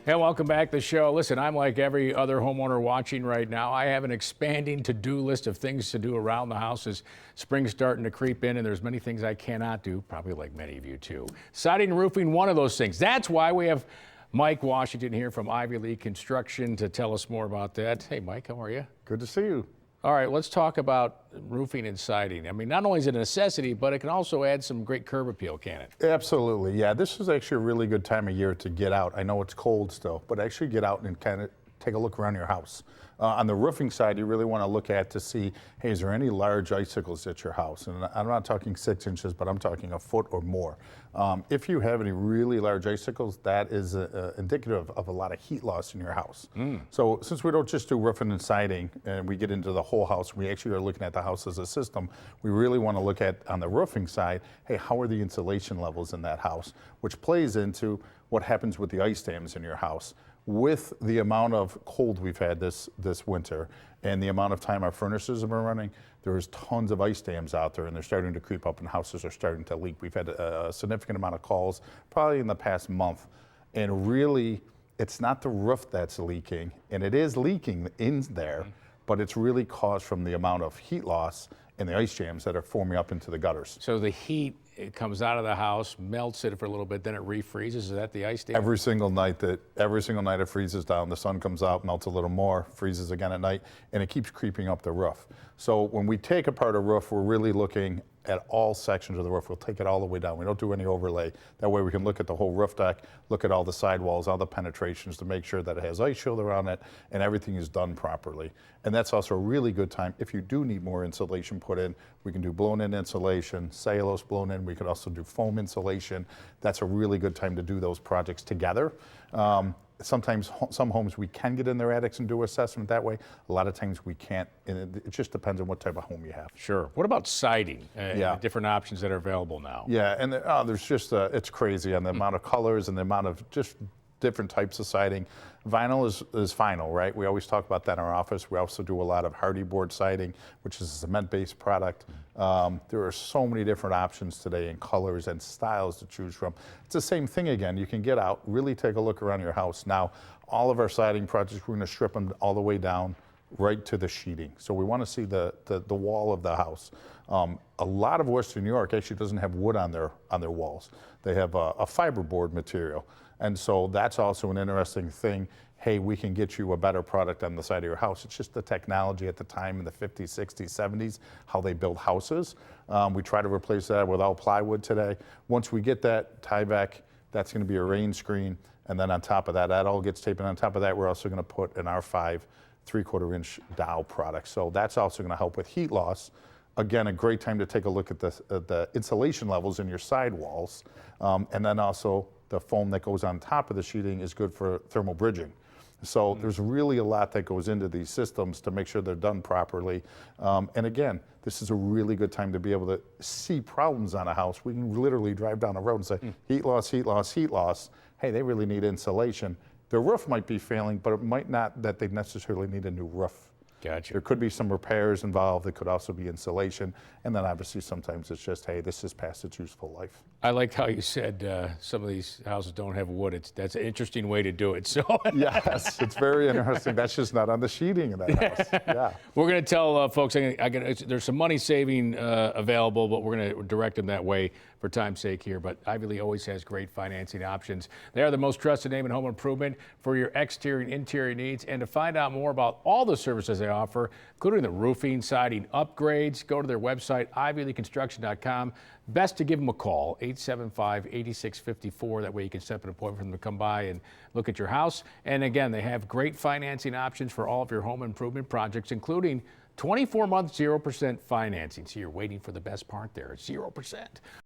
Hey, welcome back to the show. Listen, I'm like every other homeowner watching right now. I have an expanding to-do list of things to do around the house as spring's starting to creep in, and there's many things I cannot do, probably like many of you too. Siding and roofing, one of those things. That's why we have Mike Washington here from Ivy League Construction to tell us more about that. Hey, Mike, how are you? Good to see you. All right, let's talk about roofing and siding. I mean, not only is it a necessity, but it can also add some great curb appeal, can it? Absolutely, yeah. This is actually a really good time of year to get out. I know it's cold still, but actually get out and kind of take a look around your house. On the roofing side, you really want to look at to see, hey, is there any large icicles at your house? And I'm not talking 6 inches, but I'm talking a foot or more. If you have any really large icicles, that is indicative of a lot of heat loss in your house. So since we don't just do roofing and siding and we get into the whole house, we actually are looking at the house as a system. We really want to look at, on the roofing side, hey, how are the insulation levels in that house, which plays into what happens with the ice dams in your house. With the amount of cold we've had this winter and the amount of time our furnaces have been running, there's tons of ice dams out there and they're starting to creep up and houses are starting to leak. We've had a significant amount of calls probably in the past month, and really it's not the roof that's leaking, and it is leaking in there, but it's really caused from the amount of heat loss and the ice jams that are forming up into the gutters. So the heat, it comes out of the house, melts it for a little bit, then it refreezes. Is that the ice dam? Every single night it freezes down. The sun comes out, melts a little more, freezes again at night, and it keeps creeping up the roof. So when we take apart a roof, we're really looking at all sections of the roof. We'll take it all the way down. We don't do any overlay. That way we can look at the whole roof deck, look at all the sidewalls, all the penetrations to make sure that it has ice shield around it and everything is done properly. And that's also a really good time. If you do need more insulation put in, we can do blown-in insulation, cellulose blown in. We could also do foam insulation. That's a really good time to do those projects together. Sometimes some homes we can get in their attics and do assessment that way. A lot of times we can't, and it just depends on what type of home you have. Sure. What about siding? Yeah. The different options that are available now. Yeah, and there's just, it's crazy on the amount of colors and the amount of just different types of siding. Vinyl is vinyl, right? We always talk about that in our office. We also do a lot of hardy board siding, which is a cement-based product. There are so many different options today in colors and styles to choose from. It's the same thing again. You can get out, really take a look around your house. Now, all of our siding projects, we're going to strip them all the way down right to the sheeting. So we want to see the wall of the house. A lot of Western New York actually doesn't have wood on their walls. They have a fiberboard material. And so that's also an interesting thing. Hey, we can get you a better product on the side of your house. It's just the technology at the time in the 50s, 60s, 70s, how they built houses. We try to replace that with all plywood today. Once we get that Tyvek, that's going to be a rain screen. And then on top of that all gets taped. And on top of that, we're also going to put an R5 3/4-inch dowel product. So that's also going to help with heat loss. Again, a great time to take a look at the insulation levels in your sidewalls. And then also the foam that goes on top of the sheeting is good for thermal bridging. So there's really a lot that goes into these systems to make sure they're done properly. And again, this is a really good time to be able to see problems on a house. We can literally drive down a road and say, heat loss, heat loss, heat loss. Hey, they really need insulation. Their roof might be failing, but it might not that they necessarily need a new roof. Gotcha. There could be some repairs involved. There could also be insulation. And then obviously sometimes it's just, hey, this is past its useful life. I liked how you said some of these houses don't have wood. That's an interesting way to do it. So Yes, it's very interesting. That's just not on the sheeting in that house. Yeah. we're going to tell folks there's some money saving available, but we're going to direct them that way for time's sake here. But Ivy League always has great financing options. They are the most trusted name in home improvement for your exterior and interior needs. And to find out more about all the services they offer, including the roofing, siding upgrades, go to their website, ivyleagueconstruction.com. Best to give them a call, 875-8654. That way you can set up an appointment for them to come by and look at your house. And again, they have great financing options for all of your home improvement projects, including 24-month 0% financing. So you're waiting for the best part there, 0%.